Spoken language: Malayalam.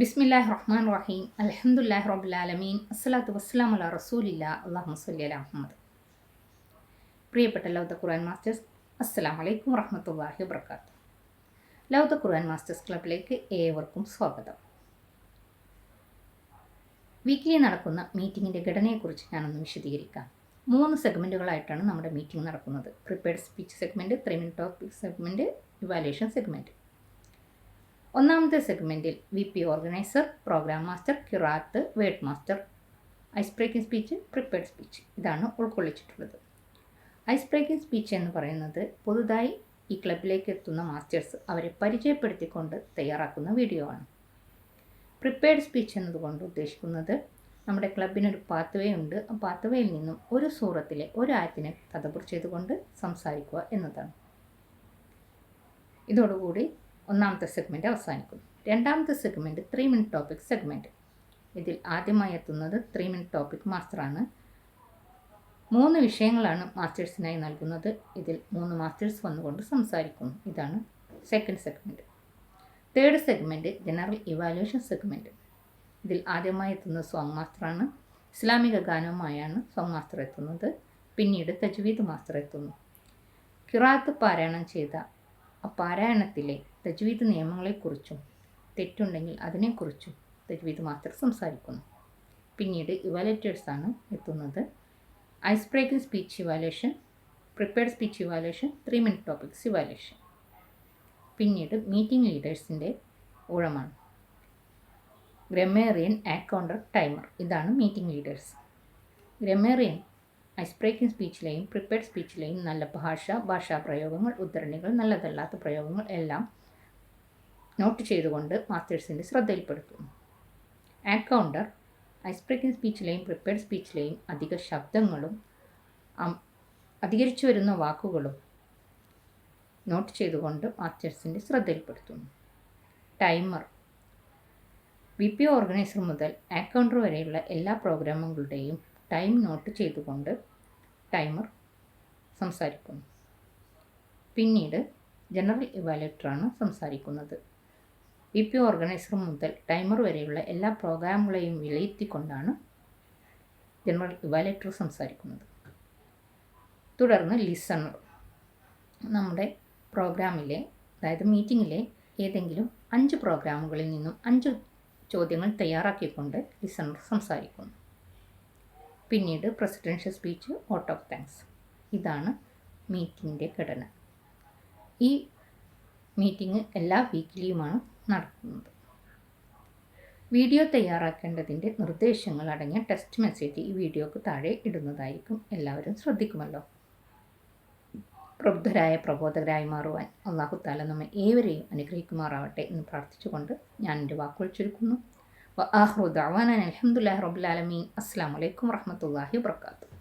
ബിസ്മില്ലാഹിർ റഹ്മാനിർ റഹീം അൽഹംദുലില്ലാഹി റബ്ബിൽ ആലമീൻ അസ്സലാത്തു വസ്സലാമു അലാ റസൂലില്ലാ അല്ലാഹുമ്മ സ്വല്ലി അലാ മുഹമ്മദ്. പ്രിയപ്പെട്ട ലൗദ ഖുർആൻ മാസ്റ്റേഴ്സ്, അസ്സലാമു അലൈക്കും വറഹ്മത്തുള്ളാഹി വബറകാതുഹു. ലൗദ ഖുർആൻ മാസ്റ്റേഴ്സ് ക്ലബിലേക്ക് ഏവർക്കും സ്വാഗതം. വീക്കിലി നടക്കുന്ന മീറ്റിങ്ങിൻ്റെ ഘടനയെക്കുറിച്ച് ഞാനൊന്ന് വിശദീകരിക്കാം. 3 സെഗ്മെൻറ്റുകളായിട്ടാണ് നമ്മുടെ മീറ്റിംഗ് നടക്കുന്നത്. Prepared speech segment, 3 minute topic segment, evaluation segment. ഒന്നാമത്തെ സെഗ്മെൻറ്റിൽ VP ഓർഗനൈസർ, പ്രോഗ്രാം മാസ്റ്റർ, ഖിറാഅത്ത്, word master, ice breaking speech, prepared speech ഇതാണ് ഉൾക്കൊള്ളിച്ചിട്ടുള്ളത്. ഐസ് ബ്രേക്കിംഗ് സ്പീച്ച് എന്ന് പറയുന്നത് പുതുതായി ഈ ക്ലബിലേക്ക് എത്തുന്ന മാസ്റ്റേഴ്സ് അവരെ പരിചയപ്പെടുത്തിക്കൊണ്ട് തയ്യാറാക്കുന്ന വീഡിയോ ആണ്. പ്രിപ്പയർഡ് സ്പീച്ച് എന്നതുകൊണ്ട് ഉദ്ദേശിക്കുന്നത് നമ്മുടെ ക്ലബിനൊരു പാത്വേ ഉണ്ട്. ആ പാത്വേയിൽ നിന്നും ഒരു സൂറത്തിലെ ഒരു ആയത്തിനെ തദബ്ബുർ ചെയ്തുകൊണ്ട് സംസാരിക്കുക എന്നതാണ്. ഇതോടുകൂടി ഒന്നാമത്തെ സെഗ്മെൻറ്റ് അവസാനിക്കുന്നു. രണ്ടാമത്തെ സെഗ്മെൻറ്റ് 3 മിനിറ്റ് ടോപ്പിക് സെഗ്മെൻറ്റ്. ഇതിൽ ആദ്യമായി എത്തുന്നത് 3 മിനിറ്റ് ടോപ്പിക് മാസ്റ്ററാണ്. 3 വിഷയങ്ങളാണ് മാസ്റ്റേഴ്സിനായി നൽകുന്നത്. ഇതിൽ 3 മാസ്റ്റേഴ്സ് വന്നുകൊണ്ട് സംസാരിക്കുന്നു. ഇതാണ് second segment. Third segment general evaluation segment. ഇതിൽ ആദ്യമായി എത്തുന്നത് സോങ് മാസ്റ്ററാണ്. ഇസ്ലാമിക ഗാനവുമായാണ് സോങ് മാസ്റ്റർ എത്തുന്നത്. പിന്നീട് തജ്വീദ് മാസ്റ്റർ എത്തുന്നു. ഖിറാഅത്ത് പാരായണം ചെയ്ത ആ പാരായണത്തിലെ തജ്വീദ് നിയമങ്ങളെക്കുറിച്ചും തെറ്റുണ്ടെങ്കിൽ അതിനെക്കുറിച്ചും തജ്വീദ് മാസ്റ്റർ സംസാരിക്കുന്നു. പിന്നീട് ഇവാലുവേറ്റേഴ്സാണ് എത്തുന്നത്. Ice breaking speech evaluation, prepared speech evaluation, 3 minute topics evaluation. പിന്നീട് മീറ്റിംഗ് ലീഡേഴ്സിൻ്റെ ഊഴമാണ്. ഗ്രമേറിയൻ, അക്കൗണ്ടർ, ടൈമർ ഇതാണ് meeting leaders. Grammarian ice breaking സ്പീച്ചിലെയും പ്രിപ്പയർഡ് സ്പീച്ചിലെയും നല്ല ഭാഷാ പ്രയോഗങ്ങൾ, ഉദ്ധരണികൾ, നല്ലതല്ലാത്ത പ്രയോഗങ്ങൾ എല്ലാം നോട്ട് ചെയ്തുകൊണ്ട് മാസ്റ്റേഴ്സിൻ്റെ ശ്രദ്ധയിൽപ്പെടുത്തുന്നു. അക്കൗണ്ടർ ഐസ് ബ്രേക്കിംഗ് സ്പീച്ചിലെയും പ്രിപ്പയർഡ് സ്പീച്ചിലെയും അധിക ശബ്ദങ്ങളും അധികരിച്ചു വരുന്ന വാക്കുകളും നോട്ട് ചെയ്തുകൊണ്ട് മാസ്റ്റേഴ്സിൻ്റെ ശ്രദ്ധയിൽപ്പെടുത്തുന്നു. ടൈമർ VP ഓർഗനൈസർ മുതൽ അക്കൗണ്ടർ വരെയുള്ള എല്ലാ പ്രോഗ്രാമുകളുടെയും ടൈം നോട്ട് ചെയ്തുകൊണ്ട് ടൈമർ സംസാരിക്കുന്നു. പിന്നീട് ജനറൽ ഇവാലുവേറ്ററാണ് സംസാരിക്കുന്നത്. VP ഓർഗനൈസർ മുതൽ ടൈമർ വരെയുള്ള എല്ലാ പ്രോഗ്രാമുകളെയും വിലയിരുത്തിക്കൊണ്ടാണ് ജനറൽ ഇവാലുവേറ്റർ സംസാരിക്കുന്നത്. തുടർന്ന് ലിസണർ നമ്മുടെ പ്രോഗ്രാമിലെ, അതായത് മീറ്റിങ്ങിലെ ഏതെങ്കിലും 5 പ്രോഗ്രാമുകളിൽ നിന്നും 5 ചോദ്യങ്ങൾ തയ്യാറാക്കിക്കൊണ്ട് ലിസണർ സംസാരിക്കുന്നു. പിന്നീട് presidential speech, vote of thanks ഇതാണ് മീറ്റിങ്ങിൻ്റെ ഘടന. ഈ മീറ്റിംഗ് എല്ലാ വീക്കിലിയുമാണ് നടക്കുന്നത്. വീഡിയോ തയ്യാറാക്കേണ്ടതിൻ്റെ നിർദ്ദേശങ്ങൾ അടങ്ങിയ ടെക്സ്റ്റ് മെസ്സേജ് ഈ വീഡിയോക്ക് താഴെ ഇടുന്നതായിരിക്കും. എല്ലാവരും ശ്രദ്ധിക്കുമല്ലോ. പ്രബുദ്ധരായ പ്രബോധകരായി മാറുവാൻ അല്ലാഹു തആല നമ്മെ ഏവരെയും അനുഗ്രഹിക്കുമാറാവട്ടെ എന്ന് പ്രാർത്ഥിച്ചുകൊണ്ട് ഞാൻ എൻ്റെ വാക്കുകൾ ചുരുക്കുന്നു. വആഖിറു ദഅ്വാനാ അൽഹംദുലില്ലാഹി റബ്ബിൽ ആലമീൻ. അസ്സലാമു അലൈക്കും വറഹ്മത്തുള്ളാഹി വബറകാതുഹു.